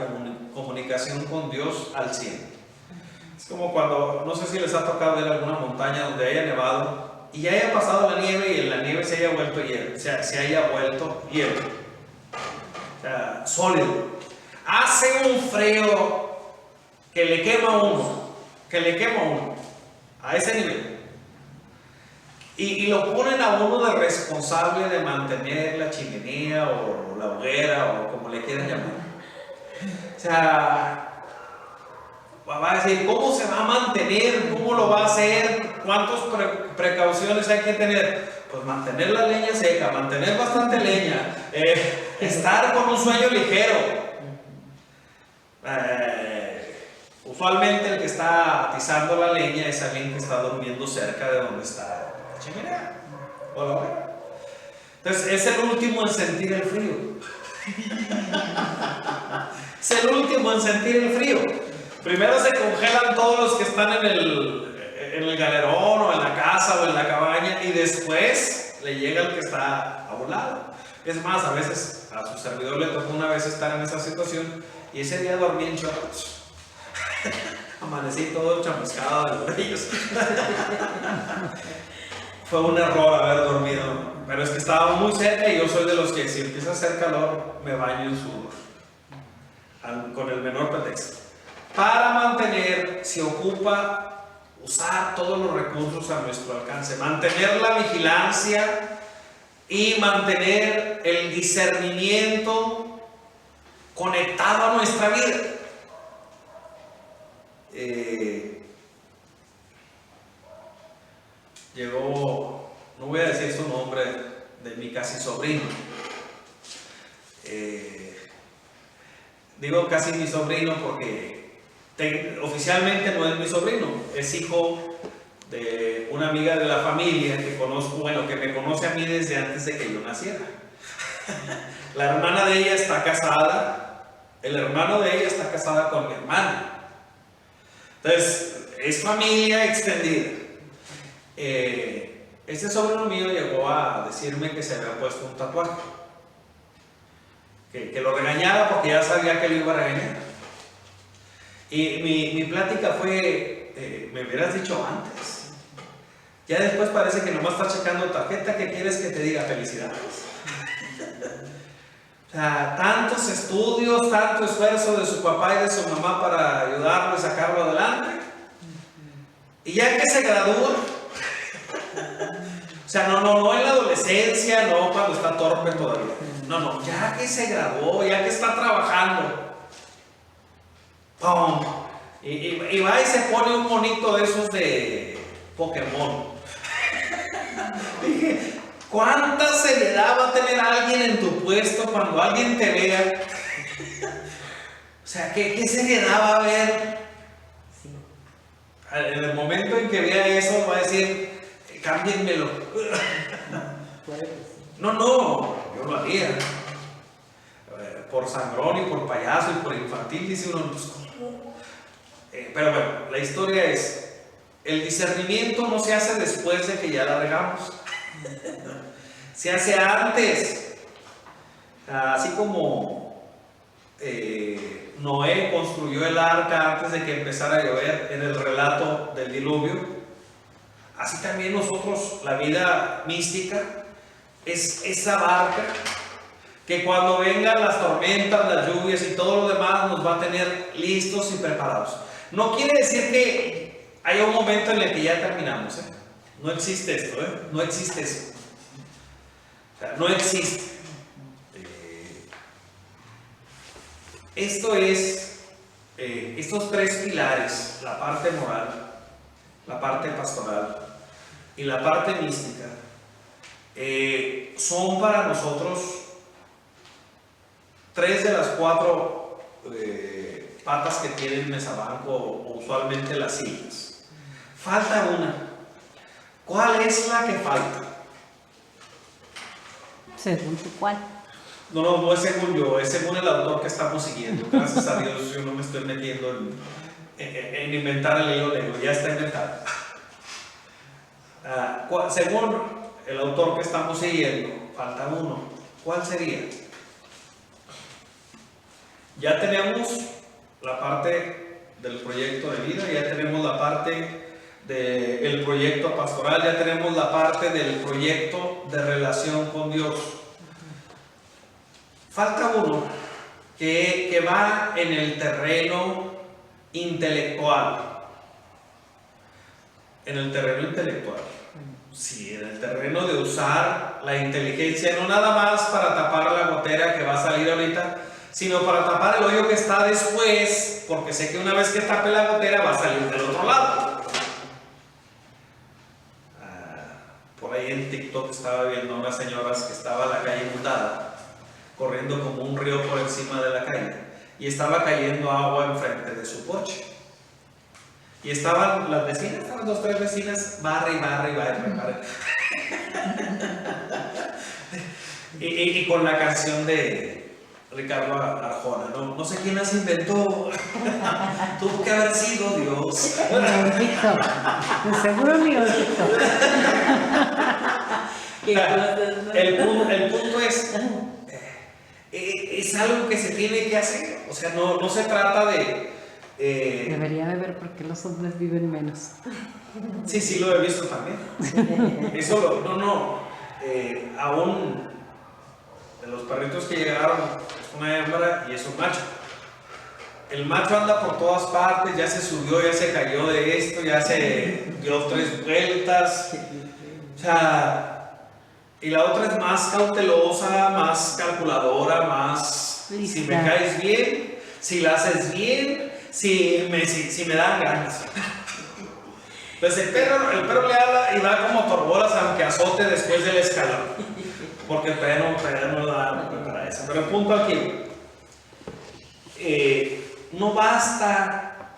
comunicación con Dios al 100%. Es como cuando, no sé si les ha tocado ver alguna montaña donde haya nevado y haya pasado la nieve y en la nieve se haya vuelto hielo, o sea, sólido. Hace un frío que le quema a uno, a ese nivel. Y lo ponen a uno de responsable de mantener la chimenea o la hoguera o como le quieran llamar. O sea, va a decir, ¿cómo se va a mantener? ¿Cómo lo va a hacer? ¿Cuántas precauciones hay que tener? Pues mantener la leña seca, mantener bastante leña, estar con un sueño ligero. Usualmente el que está atizando la leña es alguien que está durmiendo cerca de donde está la chimenea o la hoguera. Entonces es el último en sentir el frío. Es el último en sentir el frío. Primero se congelan todos los que están en el galerón o en la casa o en la cabaña, y después le llega el que está a un lado. Es más, a veces a su servidor le tocó una vez estar en esa situación y ese día dormí en shorts. Amanecí todo chamuscado de los brillos. Fue un error haber dormido, pero es que estaba muy cerca y yo soy de los que si empieza a hacer calor me baño en sudor, con el menor pretexto. Para mantener, se ocupa usar todos los recursos a nuestro alcance, mantener la vigilancia y mantener el discernimiento conectado a nuestra vida. Llegó, no voy a decir su nombre, de mi casi sobrino. Digo casi mi sobrino porque oficialmente no es mi sobrino, es hijo de una amiga de la familia que conozco, bueno, que me conoce a mí desde antes de que yo naciera. La hermana de ella está casada, el hermano de ella está casada con mi hermana. Entonces, es familia extendida. Este sobrino mío llegó a decirme que se había puesto un tatuaje, que lo regañara porque ya sabía que lo iba a regañar. Y mi plática fue, me hubieras dicho antes. Ya después parece que nomás está checando tarjeta, que quieres que te diga felicidades. O sea, tantos estudios, tanto esfuerzo de su papá y de su mamá para ayudarlo y sacarlo adelante. Y ya que se gradúa, o sea, no en la adolescencia, no cuando está torpe todavía. No, ya que se graduó, ya que está trabajando, ¡pum! Y va y se pone un monito de esos de Pokémon. Dije, ¿cuánta seriedad va a tener alguien en tu puesto cuando alguien te vea? O sea, ¿qué seriedad va a haber? Sí. En el momento en que vea eso, va a decir, cámbienmelo. No, yo lo haría. Por sangrón y por payaso y por infantil, dice uno, pues, ¿cómo? Pero bueno, la historia es, el discernimiento no se hace después de que ya la regamos. Se hace antes. Así como Noé construyó el arca antes de que empezara a llover en el relato del diluvio, así también nosotros, la vida mística es esa barca que cuando vengan las tormentas, las lluvias y todo lo demás nos va a tener listos y preparados. No quiere decir que haya un momento en el que ya terminamos, no existe esto, no existe eso. O sea, no existe. Esto es, estos tres pilares, la parte moral, la parte pastoral y la parte mística, son para nosotros tres de las cuatro patas que tiene el mesabanco o usualmente las sillas. Falta una. ¿Cuál es la que falta? ¿Según tú cuál? No es según yo, es según el autor que estamos siguiendo. Gracias a Dios yo no me estoy metiendo en inventar el hilo negro, ya está inventado. Según el autor que estamos siguiendo, falta uno. ¿Cuál sería? Ya tenemos la parte del proyecto de vida, ya tenemos la parte del proyecto pastoral, ya tenemos la parte del proyecto de relación con Dios. Falta uno que va en el terreno intelectual. En el terreno intelectual. Sí, en el terreno de usar la inteligencia, no nada más para tapar la gotera que va a salir ahorita, sino para tapar el hoyo que está después, porque sé que una vez que tape la gotera va a salir del otro lado. Por ahí en TikTok estaba viendo unas señoras que estaba la calle inundada, corriendo como un río por encima de la calle, y estaba cayendo agua enfrente de su coche. Y estaban las vecinas, estaban 2 o 3 vecinas, barre. y con la canción de Ricardo Arjona, no sé quién las inventó, tuvo que haber sido Dios. Víctor, de seguro mi Víctor. El punto es algo que se tiene que hacer, o sea, no se trata de... Debería de ver por qué los hombres viven menos. Sí, lo he visto también. Eso aún de los perritos que llegaron, es una hembra y es un macho. El macho anda por todas partes, ya se subió, ya se cayó de esto, ya se dio 3 vueltas. O sea, y la otra es más cautelosa, más calculadora, más lista. Si me caes bien, si la haces bien, si me dan ganas. Pues el perro le habla y va como torbolas aunque azote después del escalón. Porque el perro no da para eso. Pero el punto aquí, no basta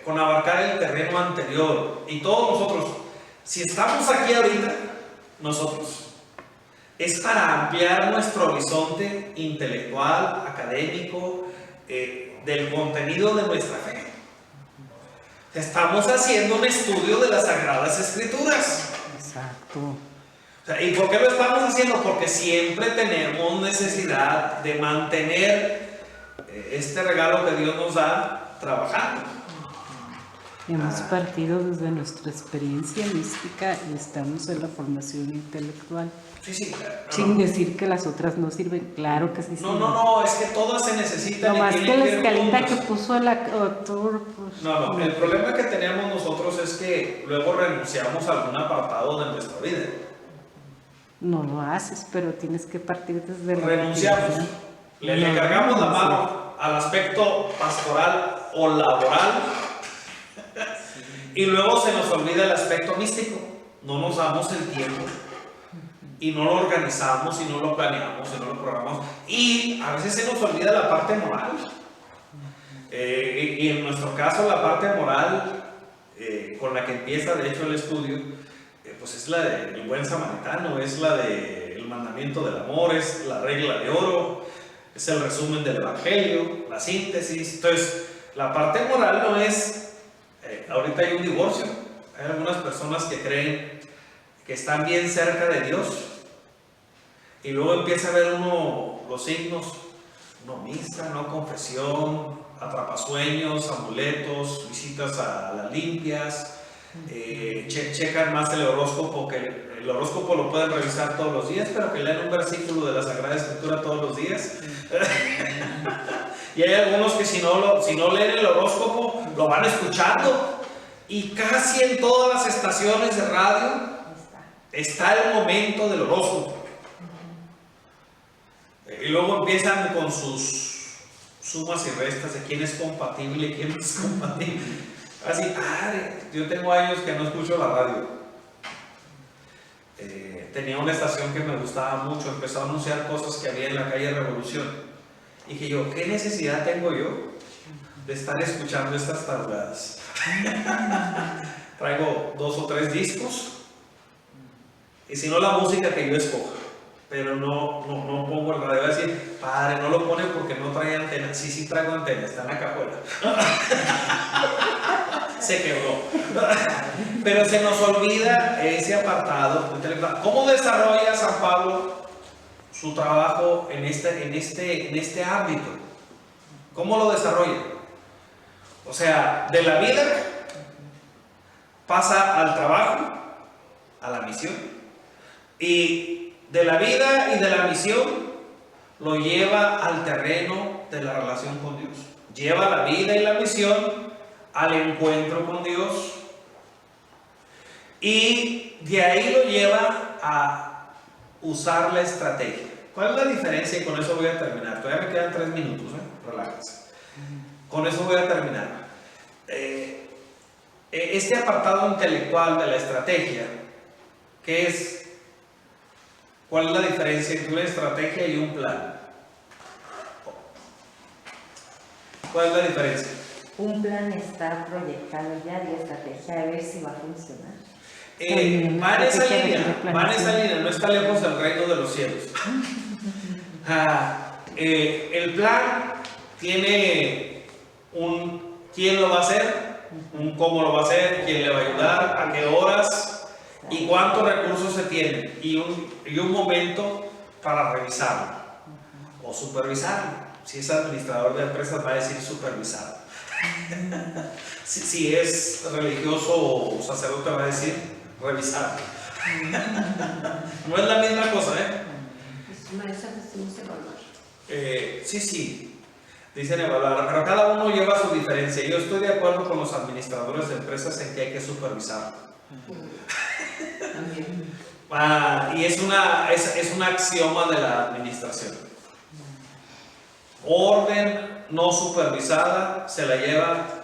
con abarcar el terreno anterior. Y todos nosotros, si estamos aquí ahorita, nosotros, es para ampliar nuestro horizonte intelectual, académico, del contenido de nuestra fe. Estamos haciendo un estudio de las Sagradas Escrituras. Exacto. O sea, ¿y por qué lo estamos haciendo? Porque siempre tenemos necesidad de mantener este regalo que Dios nos da trabajando. Hemos partido desde nuestra experiencia mística y estamos en la formación intelectual. Sí, claro. Sin decir que las otras no sirven, claro que sí sirven. No, es que todas se necesitan. No más que la escalita juntas. que puso el autor. Pues, No, el problema que tenemos nosotros es que luego renunciamos a algún apartado de nuestra vida. No lo haces, pero tienes que partir desde la Renunciamos. Le cargamos la mano al aspecto pastoral o laboral y luego se nos olvida el aspecto místico. No nos damos el tiempo y no lo organizamos y no lo planeamos y no lo programamos, y a veces se nos olvida la parte moral. Y en nuestro caso la parte moral con la que empieza de hecho el estudio, pues es la del buen samaritano, es la del mandamiento del amor, es la regla de oro, es el resumen del evangelio, la síntesis. Entonces la parte moral no es, ahorita hay un divorcio, hay algunas personas que creen que están bien cerca de Dios y luego empieza a ver uno los signos, no misa, no confesión, atrapasueños, amuletos, visitas a las limpias, checan más el horóscopo, que el horóscopo lo pueden revisar todos los días, pero que lean un versículo de la Sagrada Escritura todos los días. Y hay algunos que si no leen el horóscopo lo van escuchando, y casi en todas las estaciones de radio está el momento del horóscopo. Y luego empiezan con sus sumas y restas de quién es compatible y quién no es compatible. Así, yo tengo años que no escucho la radio. Tenía una estación que me gustaba mucho, empezó a anunciar cosas que había en la calle Revolución. Y dije yo, ¿qué necesidad tengo yo de estar escuchando estas tarugadas? Traigo 2 o 3 discos, y si no, la música que yo escoja, pero no pongo el radio. Voy a decir, padre, no lo pone porque no trae antena. Sí traigo antena, está en la cajuela. Se quebró. Pero se nos olvida ese apartado intelectual. ¿Cómo desarrolla San Pablo su trabajo en este ámbito? ¿Cómo lo desarrolla? O sea, de la vida pasa al trabajo, a la misión, y de la vida y de la misión lo lleva al terreno de la relación con Dios. Lleva la vida y la misión al encuentro con Dios, y de ahí lo lleva a usar la estrategia. ¿Cuál es la diferencia? Y con eso voy a terminar. Todavía me quedan 3 minutos, relájense. Con eso voy a terminar. Este apartado intelectual de la estrategia, ¿qué es? ¿Cuál es la diferencia entre una estrategia y un plan? ¿Cuál es la diferencia? Un plan está proyectado ya y estrategia a ver si va a funcionar. Va en esa línea, no está lejos del reino de los cielos. El plan tiene un quién lo va a hacer, un cómo lo va a hacer, quién le va a ayudar, a qué horas y cuántos recursos se tienen y un momento para revisarlo o supervisarlo. Si es administrador de empresas va a decir supervisado. Si es religioso o sacerdote va a decir revisar. No es la misma cosa, Maestra, decimos evaluar. Sí, dicen evaluar, pero cada uno lleva su diferencia. Yo estoy de acuerdo con los administradores de empresas en que hay que supervisar. Y es un axioma de la administración. Orden no supervisada se la lleva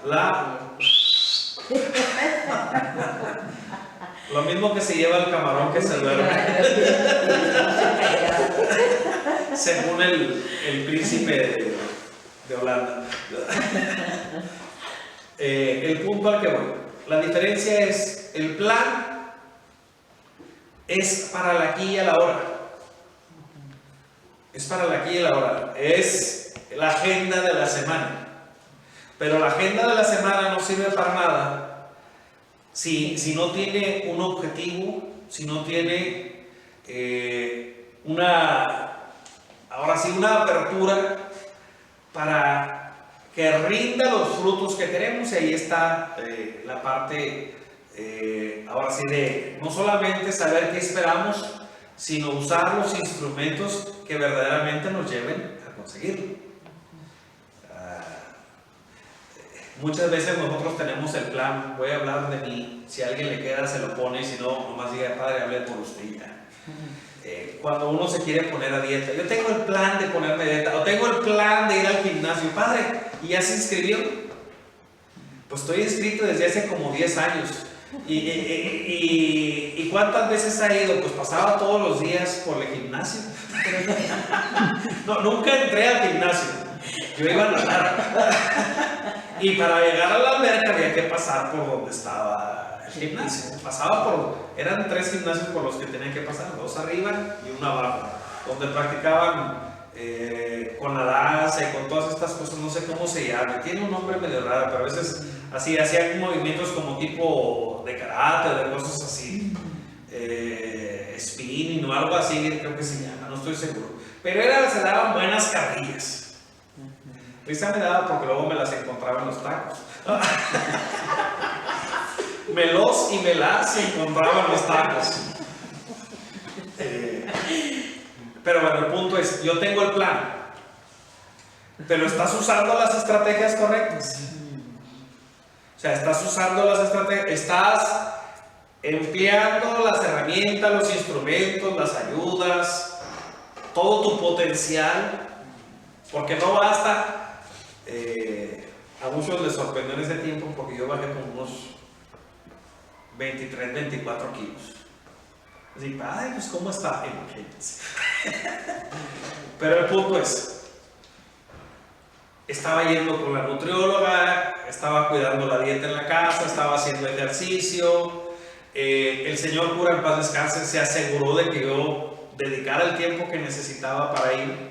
lo mismo que se lleva el camarón que se duerme. Según el príncipe de Holanda. El punto al que voy. La diferencia es, el plan es para la aquí y a la hora. Es para la aquí y la hora. Es la agenda de la semana. Pero la agenda de la semana no sirve para nada si no tiene un objetivo, si no tiene una apertura para que rinda los frutos que queremos. Y ahí está la parte, ahora sí, de no solamente saber qué esperamos, sino usar los instrumentos que verdaderamente nos lleven a conseguirlo. Muchas veces nosotros tenemos el plan, voy a hablar de mí, si a alguien le queda se lo pone, y si no, nomás diga, padre, hable por usted ya. Cuando uno se quiere poner a dieta, yo tengo el plan de ponerme a dieta, o tengo el plan de ir al gimnasio, padre, ¿y ya se inscribió? Pues estoy inscrito desde hace como 10 años. ¿Y cuántas veces ha ido? Pues pasaba todos los días por el gimnasio. No, nunca entré al gimnasio. Yo iba a nadar. Y para llegar a la alberca había que pasar por donde estaba el gimnasio. Eran 3 gimnasios por los que tenía que pasar, 2 arriba y 1 abajo, donde practicaban con la danza y con todas estas cosas, no sé cómo se llama, tiene un nombre medio raro, pero a veces así hacían movimientos como tipo de karate, de cosas así, spinning o algo así, creo que se llama, no estoy seguro, pero se daban buenas carrillas. Risa me daba porque luego me las encontraba en los tacos. Me las encontraba en los tacos. Pero bueno, el punto es, yo tengo el plan, pero ¿estás usando las estrategias correctas? O sea, ¿estás usando las estrategias? ¿Estás empleando las herramientas, los instrumentos, las ayudas, todo tu potencial? Porque no basta. A muchos les sorprendió en ese tiempo porque yo bajé como unos 23, 24 kilos. Así, ay, pues ¿cómo está? Imagínense. Pero el punto es, estaba yendo con la nutrióloga, estaba cuidando la dieta en la casa, estaba haciendo ejercicio. El señor cura, en paz descanse, se aseguró de que yo dedicara el tiempo que necesitaba para ir.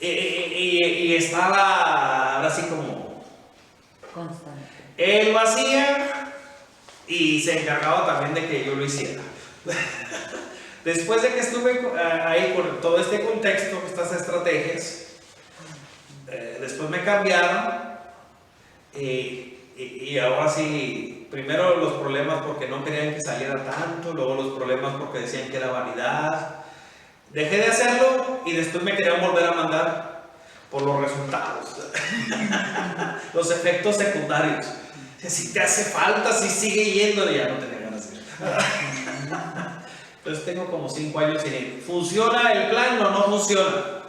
Y estaba ahora sí como constante. Él lo hacía y se encargaba también de que yo lo hiciera. Después de que estuve ahí con todo este contexto, estas estrategias, después me cambiaron y ahora sí, primero los problemas porque no querían que saliera tanto, luego los problemas porque decían que era vanidad. Dejé de hacerlo y después me querían volver a mandar por los resultados, los efectos secundarios. Si te hace falta, si sigue yendo, ya no tenía ganas de ir. Entonces tengo como 5 años sin ir. ¿Funciona el plan o no funciona?